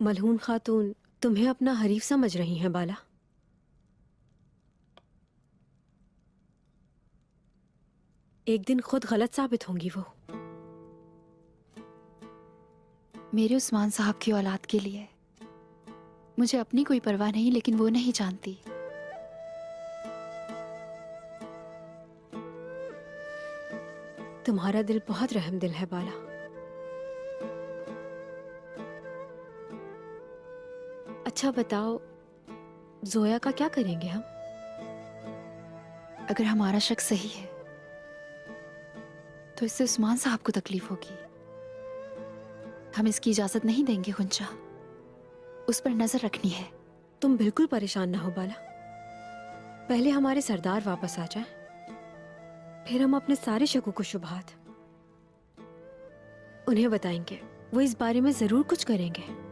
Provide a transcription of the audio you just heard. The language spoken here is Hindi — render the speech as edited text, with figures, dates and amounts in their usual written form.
मलहून खातून तुम्हें अपना हरीफ समझ रही हैं बाला। एक दिन खुद गलत साबित होंगी वो। मेरे उस्मान साहब की औलाद के लिए मुझे अपनी कोई परवाह नहीं, लेकिन वो नहीं जानती। तुम्हारा दिल बहुत रहम दिल है बाला। अच्छा बताओ, जोया का क्या करेंगे हम? अगर हमारा शक सही है तो इससे उस्मान साहब को तकलीफ होगी। हम इसकी इजाजत नहीं देंगे। गुंजा, उस पर नजर रखनी है। तुम बिल्कुल परेशान ना हो बाला। पहले हमारे सरदार वापस आ जाएं, फिर हम अपने सारे शकों को शुबहात उन्हें बताएंगे। वो इस बारे में जरूर कुछ करेंगे।